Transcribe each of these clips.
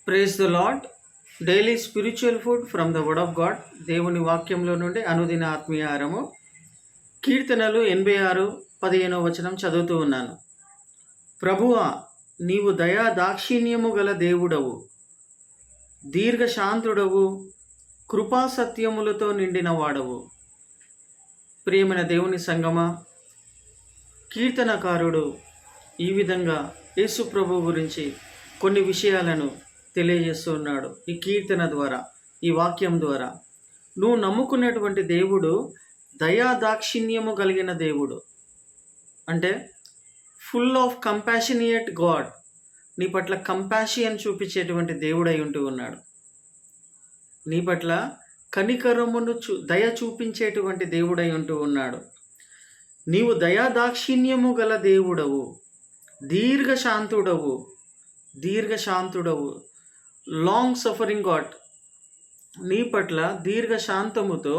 Praise the lord. Daily spiritual food from the word of God. దేవుని వాక్యంలో నుండి అనుదిన ఆత్మీయారము. కీర్తనలు 86:15 చదువుతూ ఉన్నాను. ప్రభువా, నీవు దయా దాక్షిణ్యము గల దేవుడవు, దీర్ఘశాంతుడవు, కృపా సత్యములతో నిండిన వాడవు. ప్రియమైన దేవుని సంగమా, కీర్తనకారుడు ఈ విధంగా యేసు ప్రభు గురించి కొన్ని విషయాలను తెలియజేస్తూ ఉన్నాడు. ఈ కీర్తన ద్వారా, ఈ వాక్యం ద్వారా, నువ్వు నమ్ముకున్నటువంటి దేవుడు దయా దాక్షిణ్యము కలిగిన దేవుడు, అంటే ఫుల్ ఆఫ్ కంపాషనియేట్ గాడ్. నీ పట్ల కంపాషియన్ చూపించేటువంటి దేవుడై ఉంటూ ఉన్నాడు. నీ పట్ల కనికరమును దయ చూపించేటువంటి దేవుడై ఉంటూ ఉన్నాడు. నీవు దయా దాక్షిణ్యము గల దేవుడవు, దీర్ఘశాంతుడవు, లాంగ్ సఫరింగ్ గాడ్. నీ పట్ల దీర్ఘశాంతముతో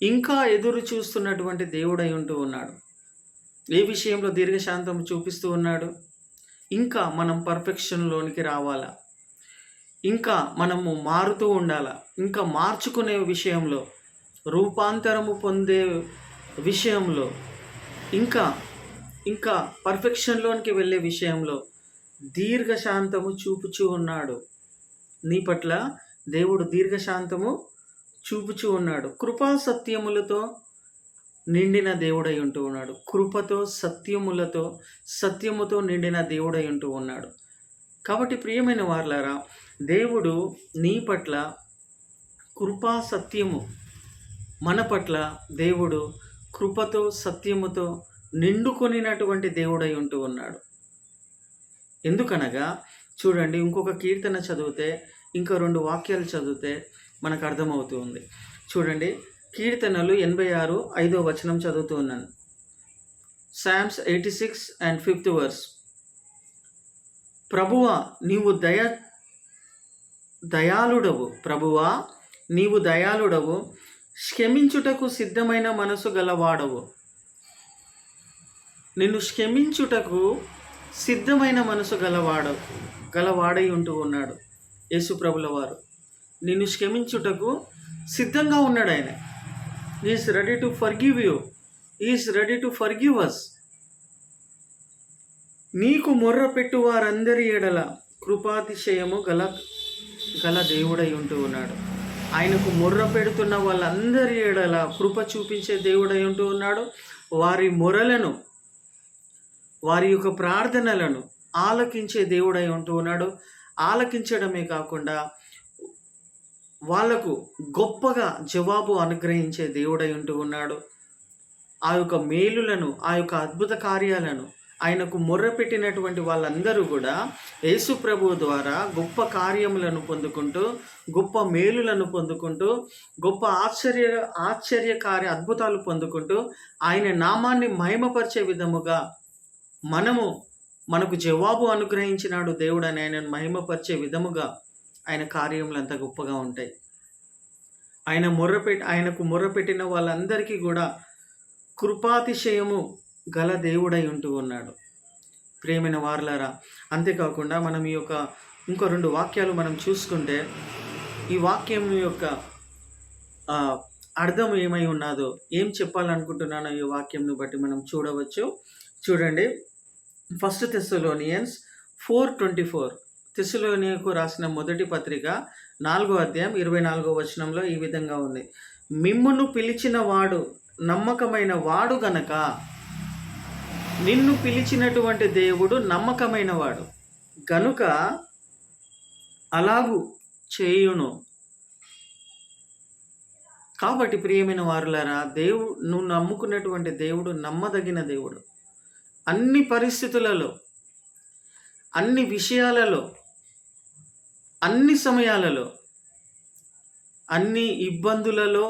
ఇంకా ఎదురు చూస్తున్నటువంటి దేవుడై ఉంటూ ఉన్నాడు. ఏ విషయంలో దీర్ఘశాంతము చూపిస్తూ ఉన్నాడు? ఇంకా మనం పర్ఫెక్షన్లోనికి రావాలా, ఇంకా మనము మారుతూ ఉండాలా, ఇంకా మార్చుకునే విషయంలో, రూపాంతరము పొందే విషయంలో, ఇంకా పర్ఫెక్షన్లోనికి వెళ్ళే విషయంలో దీర్ఘశాంతము చూపుచూ ఉన్నాడు. నీ పట్ల దేవుడు దీర్ఘశాంతము చూపుచూ ఉన్నాడు. కృపా సత్యములతో నిండిన దేవుడై ఉంటూ ఉన్నాడు. కృపతో సత్యముతో నిండిన దేవుడై ఉంటూ ఉన్నాడు. కాబట్టి ప్రియమైన వారలారా, దేవుడు నీ పట్ల కృపా సత్యము, మన పట్ల దేవుడు కృపతో సత్యముతో నిండుకొనినటువంటి దేవుడై ఉంటూ ఉన్నాడు. ఎందుకనగా చూడండి, ఇంకొక కీర్తన చదివితే, ఇంకా 2 వాక్యాలు చదివితే మనకు అర్థమవుతుంది. చూడండి, కీర్తనలు 86:5 చదువుతూ ఉన్నాను. Psalms 86 and 5th verse. ప్రభువా, నీవు దయాళుడవు, క్షమించుటకు సిద్ధమైన మనసు గలవాడవు. నిన్ను క్షమించుటకు సిద్ధమైన మనసు గలవాడై ఉంటూ ఉన్నాడు యేసు ప్రభుల వారు. నిన్ను క్షమించుటకు సిద్ధంగా ఉన్నాడు ఆయన. Is ready to forgive you, is ready to forgive us. నీకు మొర్ర పెట్టు వారందరి ఎడల కృపాతిశయము గల దేవుడై ఉంటూ ఉన్నాడు. ఆయనకు మొర్ర పెడుతున్న వాళ్ళందరి ఎడల కృప చూపించే దేవుడై ఉంటూ ఉన్నాడు. వారి మొరలను, వారి యొక్క ప్రార్థనలను ఆలకించే దేవుడై ఉంటూ ఉన్నాడు. ఆలకించడమే కాకుండా వాళ్లకు గొప్పగా జవాబు అనుగ్రహించే దేవుడై ఉంటూ ఉన్నాడు. ఆ యొక్క మేలులను, ఆ యొక్క అద్భుత కార్యాలను ఆయనకు మొర్రపెట్టినటువంటి వాళ్ళందరూ కూడా యేసు ప్రభువు ద్వారా గొప్ప కార్యములను పొందుకుంటూ, గొప్ప మేలులను పొందుకుంటూ, గొప్ప ఆశ్చర్యకార్య అద్భుతాలు పొందుకుంటూ, ఆయన నామాన్ని మహిమపరిచే విధముగా మనకు జవాబు అనుగ్రహించినాడు దేవుడు అని ఆయనను మహిమపరిచే విధముగా ఆయన కార్యములు అంత గొప్పగా ఉంటాయి. ఆయనకు మొర్రపెట్టిన వాళ్ళందరికీ కూడా కృపాతిశయము గల దేవుడై ఉంటూ ఉన్నాడు. ప్రియమైన వారలారా, అంతేకాకుండా మనం ఈ యొక్క ఇంకో 2 వాక్యాలు మనం చూసుకుంటే, ఈ వాక్యం యొక్క అర్థం ఏమై ఉన్నదో, ఏం చెప్పాలనుకుంటున్నానో ఈ వాక్యంను బట్టి మనం చూడవచ్చు. చూడండి, 1 Thessalonians 4:24. తెస్సలోనియకు రాసిన మొదటి పత్రిక 4వ అధ్యాయం 24వ వచనంలో ఈ విధంగా ఉంది. మిమ్మును పిలిచిన వాడు నమ్మకమైన వాడు గనక, నిన్ను పిలిచినటువంటి దేవుడు నమ్మకమైన వాడు గనుక అలాగూ చేయును. కాబట్టి ప్రియమైన వారులారా, నువ్వు నమ్ముకున్నటువంటి దేవుడు నమ్మదగిన దేవుడు. అన్ని పరిస్థితులలో, అన్ని విషయాలలో, అన్ని సమయాలలో, అన్ని ఇబ్బందులలో,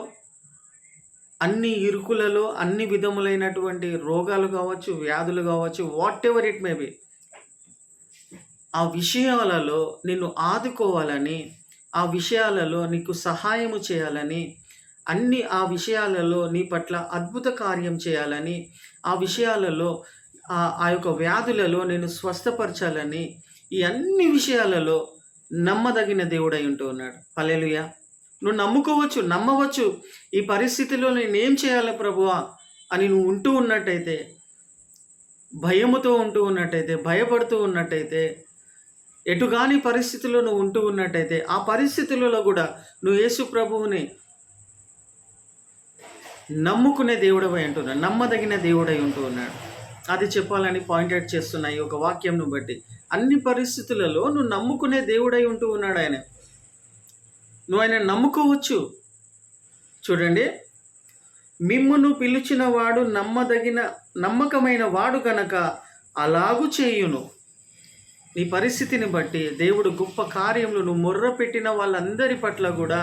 అన్ని ఇరుకులలో, అన్ని విధములైనటువంటి రోగాలు కావచ్చు, వ్యాధులు కావచ్చు, what ever it may be, ఆ విషయాలలో నిన్ను ఆదుకోవాలని, ఆ విషయాలలో నీకు సహాయము చేయాలని, ఆ విషయాలలో నీ పట్ల అద్భుత కార్యం చేయాలని, ఆ విషయాలలో ఆ యొక్క వ్యాధులలో నేను స్వస్థపరచాలని, ఈ అన్ని విషయాలలో నమ్మదగిన దేవుడై ఉంటూ ఉన్నాడు. హల్లెలూయా. నువ్వు నమ్ముకోవచ్చు, నమ్మవచ్చు. ఈ పరిస్థితిలో నేనేం చేయాలి ప్రభువా అని నువ్వు ఉంటూ ఉన్నట్టయితే, భయముతో ఉంటూ ఉన్నట్టయితే, భయపడుతూ ఉన్నట్టయితే, ఎటుగాని పరిస్థితుల్లో నువ్వు ఉంటూ ఉన్నట్టయితే, ఆ పరిస్థితులలో కూడా నువ్వు యేసు ప్రభువుని నమ్ముకునే దేవుడవై ఉంటున్నాడు, నమ్మదగిన దేవుడై ఉంటూ ఉన్నాడు. అది చెప్పాలని పాయింట్అవుట్ చేస్తున్నాయి ఒక వాక్యంను బట్టి. అన్ని పరిస్థితులలో నువ్వు నమ్ముకునే దేవుడై ఉంటూ ఉన్నాడు ఆయన. నువ్వు ఆయన నమ్ముకోవచ్చు. చూడండి, మిమ్మును పిలిచిన వాడు నమ్మకమైన వాడు గనక అలాగూ చేయును. నీ పరిస్థితిని బట్టి దేవుడు గొప్ప కార్యములు నువ్వు మొర్ర పెట్టిన వాళ్ళందరి పట్ల కూడా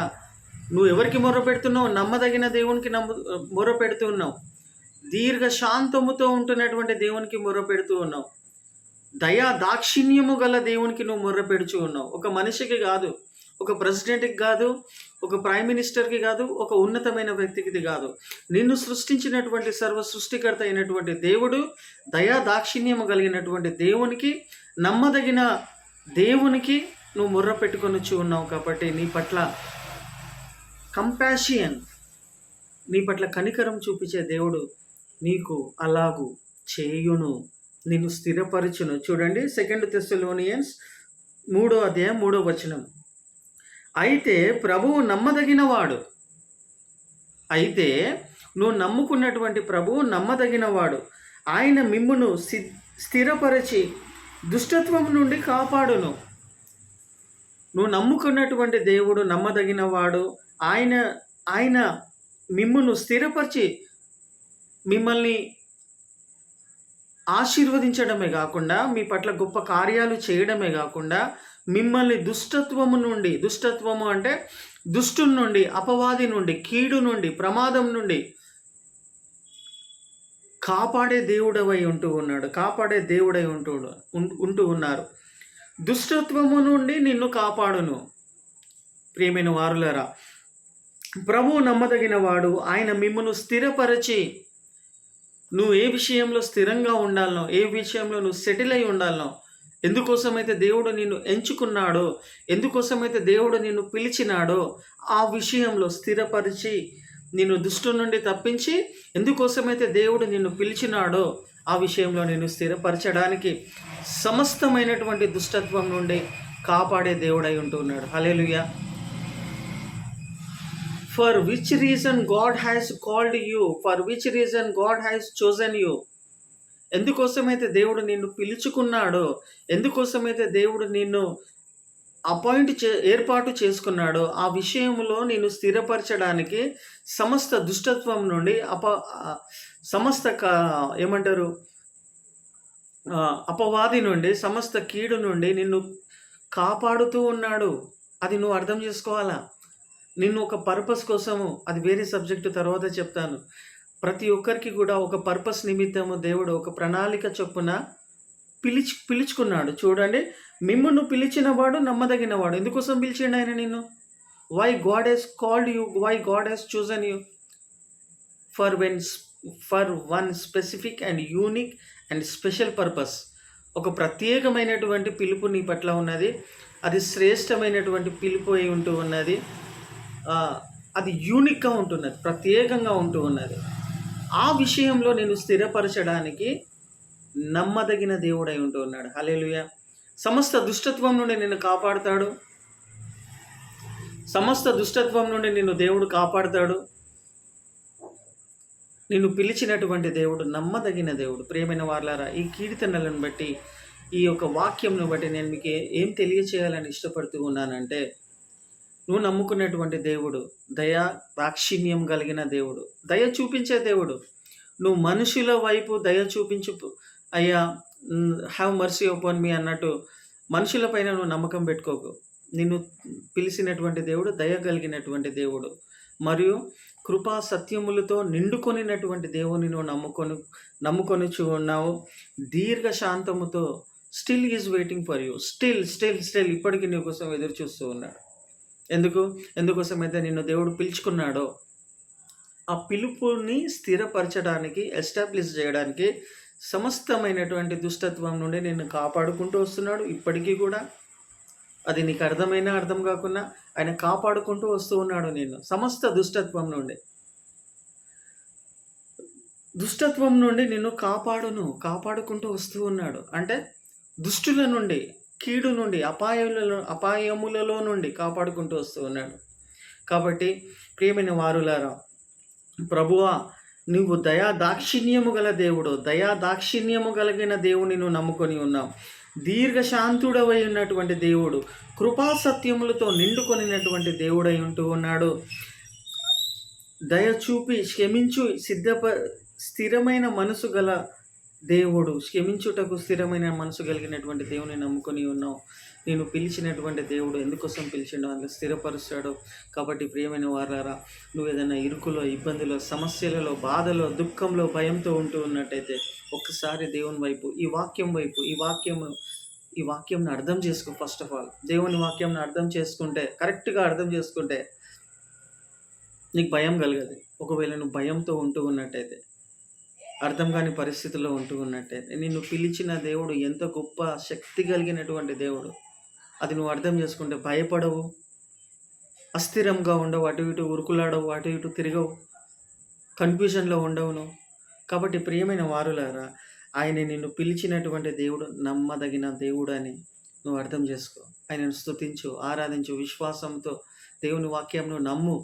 నువ్వు ఎవరికి మొర్ర పెడుతున్నావు? నమ్మదగిన దేవునికి మొర్ర పెడుతూ ఉన్నావు. దీర్ఘ శాంతముతో ఉంటున్నటువంటి దేవునికి మొర్ర పెడుతూ ఉన్నావు. దయా దాక్షిణ్యము గల దేవునికి నువ్వు మొర్ర పెడుచు ఉన్నావు. ఒక మనిషికి కాదు, ఒక ప్రెసిడెంట్కి కాదు, ఒక ప్రైమ్ మినిస్టర్కి కాదు, ఒక ఉన్నతమైన వ్యక్తికి కాదు. నిన్ను సృష్టించినటువంటి సర్వ సృష్టికర్త అయినటువంటి దేవుడు, దయా దాక్షిణ్యము కలిగినటువంటి దేవునికి, నమ్మదగిన దేవునికి నువ్వు మొర్ర పెట్టుకొనొచ్చి ఉన్నావు. కాబట్టి నీ పట్ల కంపాషియన్, నీ పట్ల కనికరం చూపించే దేవుడు నీకు అలాగూ చేయును, నిన్ను స్థిరపరచును. చూడండి, 2 Thessalonians 3:3 అయితే ప్రభువు నమ్మదగినవాడు. అయితే నువ్వు నమ్ముకున్నటువంటి ప్రభువు నమ్మదగినవాడు. ఆయన మిమ్మును స్థిరపరచి దుష్టత్వం నుండి కాపాడును. నువ్వు నమ్ముకున్నటువంటి దేవుడు నమ్మదగినవాడు. ఆయన మిమ్మును స్థిరపరిచి మిమ్మల్ని ఆశీర్వదించడమే కాకుండా, మీ పట్ల గొప్ప కార్యాలు చేయడమే కాకుండా, మిమ్మల్ని దుష్టత్వము అంటే దుష్టుని నుండి, అపవాది నుండి, కీడు నుండి, ప్రమాదం నుండి కాపాడే దేవుడవై ఉంటూ ఉన్నాడు. కాపాడే దేవుడై ఉంటూ ఉన్నారు. దుష్టత్వము నుండి నిన్ను కాపాడును. ప్రియమైన వారులారా, ప్రభువు నమ్మదగిన వాడు. ఆయన మిమ్మును స్థిరపరచి, నువ్వు ఏ విషయంలో స్థిరంగా ఉండాలనో, ఏ విషయంలో నువ్వు సెటిల్ అయి ఉండాలనో, ఎందుకోసమైతే దేవుడు నిన్ను ఎంచుకున్నాడో, ఎందుకోసమైతే దేవుడు నిన్ను పిలిచినాడో ఆ విషయంలో స్థిరపరిచి, నిన్ను దుష్టు నుండి తప్పించి, ఎందుకోసమైతే దేవుడు నిన్ను పిలిచినాడో ఆ విషయంలో నిన్ను స్థిరపరచడానికి, సమస్తమైనటువంటి దుష్టత్వం నుండి కాపాడే దేవుడై ఉంటున్నాడు. హల్లెలూయా. For which reason God has called you, for which reason God has chosen you. ఎందుకోసమైతే దేవుడు నిన్ను పిలుచుకున్నాడో, ఎందుకోసమైతే దేవుడు నిన్ను ఏర్పాటు చేసుకున్నాడో ఆ విషయంలో నిన్ను స్థిరపరచడానికి, సమస్త దుష్టత్వం నుండి, అపవాది నుండి, సమస్త కీడు నుండి నిన్ను కాపాడుతూ ఉన్నాడు. అది నువ్వు అర్థం చేసుకోవాలా. నిన్ను ఒక పర్పస్ కోసము, అది వేరే సబ్జెక్టు తర్వాత చెప్తాను. ప్రతి ఒక్కరికి కూడా ఒక పర్పస్ నిమిత్తము దేవుడు ఒక ప్రణాళిక చొప్పున పిలుచుకున్నాడు. చూడండి, మిమ్మును పిలిచినవాడు నమ్మదగినవాడు. ఎందుకోసం పిలిచిండు ఆయన నిన్ను? Why God has called you, why God has chosen you? For one specific and unique and special purpose. ఒక ప్రత్యేకమైనటువంటి పిలుపు నీ పట్ల ఉన్నది. అది శ్రేష్టమైనటువంటి పిలుపు అయి ఉంటూ ఉన్నది. అది యూనిక్గా ఉంటున్నది, ప్రత్యేకంగా ఉంటూ ఉన్నది. ఆ విషయంలో నేను స్థిరపరచడానికి నమ్మదగిన దేవుడై ఉంటూ ఉన్నాడు. హల్లెలూయా. సమస్త దుష్టత్వం నుండి నిన్ను కాపాడుతాడు. సమస్త దుష్టత్వం నుండి నిన్ను దేవుడు కాపాడుతాడు. నిన్ను పిలిచినటువంటి దేవుడు నమ్మదగిన దేవుడు. ప్రియమైన వారలారా, ఈ కీర్తనలను బట్టి, ఈ యొక్క వాక్యంను బట్టి నేను మీకు ఏం తెలియచేయాలని ఇష్టపడుతూ ఉన్నానంటే, నువ్వు నమ్ముకునేటువంటి దేవుడు దయా దాక్షిణ్యం కలిగిన దేవుడు, దయ చూపించే దేవుడు. నువ్వు మనుషుల వైపు దయ చూపించు, అయ్యా హ్యావ్ మర్సీ అపాన్ మీ అన్నట్టు మనుషులపైన నువ్వు నమ్మకం పెట్టుకోకు. నిన్ను పిలిచినటువంటి దేవుడు దయ కలిగినటువంటి దేవుడు, మరియు కృపా సత్యములతో నిండుకొనినటువంటి దేవుని నువ్వు నమ్ముకొనిచు ఉన్నావు. దీర్ఘ శాంతముతో still is waiting for you. Still ఇప్పటికీ నీ కోసం ఎదురు చూస్తూ ఉన్నాడు. ఎందుకోసమైతే నిన్ను దేవుడు పిలుచుకున్నాడో ఆ పిలుపుని స్థిరపరచడానికి, ఎస్టాబ్లిష్ చేయడానికి, సమస్తమైనటువంటి దుష్టత్వం నుండి నిన్ను కాపాడుకుంటూ వస్తున్నాడు. ఇప్పటికీ కూడా అది నీకు అర్థమైనా అర్థం కాకున్నా ఆయన కాపాడుకుంటూ వస్తూ ఉన్నాడు నిన్ను సమస్త దుష్టత్వం నుండి. దుష్టత్వం నుండి నిన్ను కాపాడుకుంటూ వస్తూ ఉన్నాడు. అంటే దుష్టుల నుండి, కీడు నుండి, అపాయములలో నుండి కాపాడుకుంటూ వస్తూ ఉన్నాడు. కాబట్టి ప్రియమైన వారులారా, ప్రభువా నువ్వు దాక్షిణ్యము గల దేవుడు, దాక్షిణ్యము కలిగిన దేవుని నువ్వు నమ్ముకొని ఉన్నావు. దీర్ఘశాంతుడవై ఉన్నటువంటి దేవుడు, కృపా సత్యములతో నిండుకొనినటువంటి దేవుడై ఉంటూ ఉన్నాడు. దయ చూపి క్షమించు స్థిరమైన మనసు గల దేవుడు, క్షమించుటకు స్థిరమైన మనసు కలిగినటువంటి దేవుని నమ్ముకొని ఉన్నావు. నేను పిలిచినటువంటి దేవుడు ఎందుకోసం పిలిచిండో అందులో స్థిరపరుస్తాడు. కాబట్టి ప్రియమైన వారారా, నువ్వు ఏదైనా ఇరుకులో, ఇబ్బందిలో, సమస్యలలో, బాధలో, దుఃఖంలో, భయంతో ఉంటూ ఉన్నట్టయితే ఒక్కసారి దేవుని వైపు, ఈ వాక్యంను అర్థం చేసుకో. ఫస్ట్ ఆఫ్ ఆల్ దేవుని వాక్యంను అర్థం చేసుకుంటే, కరెక్ట్గా అర్థం చేసుకుంటే నీకు భయం కలగదు. ఒకవేళ నువ్వు భయంతో ఉంటూ ఉన్నట్టయితే, అర్థం కాని పరిస్థితుల్లో ఉంటూ ఉన్నట్టయితే, నిన్ను పిలిచిన దేవుడు ఎంత గొప్ప శక్తి కలిగినటువంటి దేవుడు, అది నువ్వు అర్థం చేసుకుంటే భయపడవు, అస్థిరంగా ఉండవు, అటు ఇటు ఉరుకులాడవు, అటు ఇటు తిరగవు, కన్ఫ్యూజన్లో ఉండవు నువ్వు. కాబట్టి ప్రియమైన వారులారా, ఆయన నిన్ను పిలిచినటువంటి దేవుడు నమ్మదగిన దేవుడు అని నువ్వు అర్థం చేసుకో. ఆయనను స్తుతించు, ఆరాధించు, విశ్వాసంతో దేవుని వాక్యంను నమ్ము.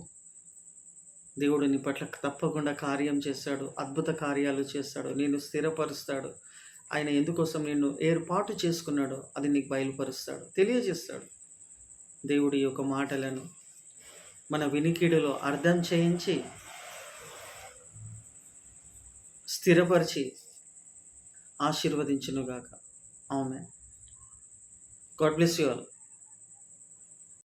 దేవుడు నీ పట్ల తప్పకుండా కార్యం చేస్తాడు, అద్భుత కార్యాలు చేస్తాడు, నిన్ను స్థిరపరుస్తాడు. ఆయన ఎందుకోసం నిన్ను ఏర్పాటు చేసుకున్నాడో అది నీకు బయలుపరుస్తాడు, తెలియజేస్తాడు. దేవుడి యొక్క మాటలను మన వినికిడిలో అర్థం చేయించి, స్థిరపరిచి ఆశీర్వదించునుగాక. Amen. God bless you all.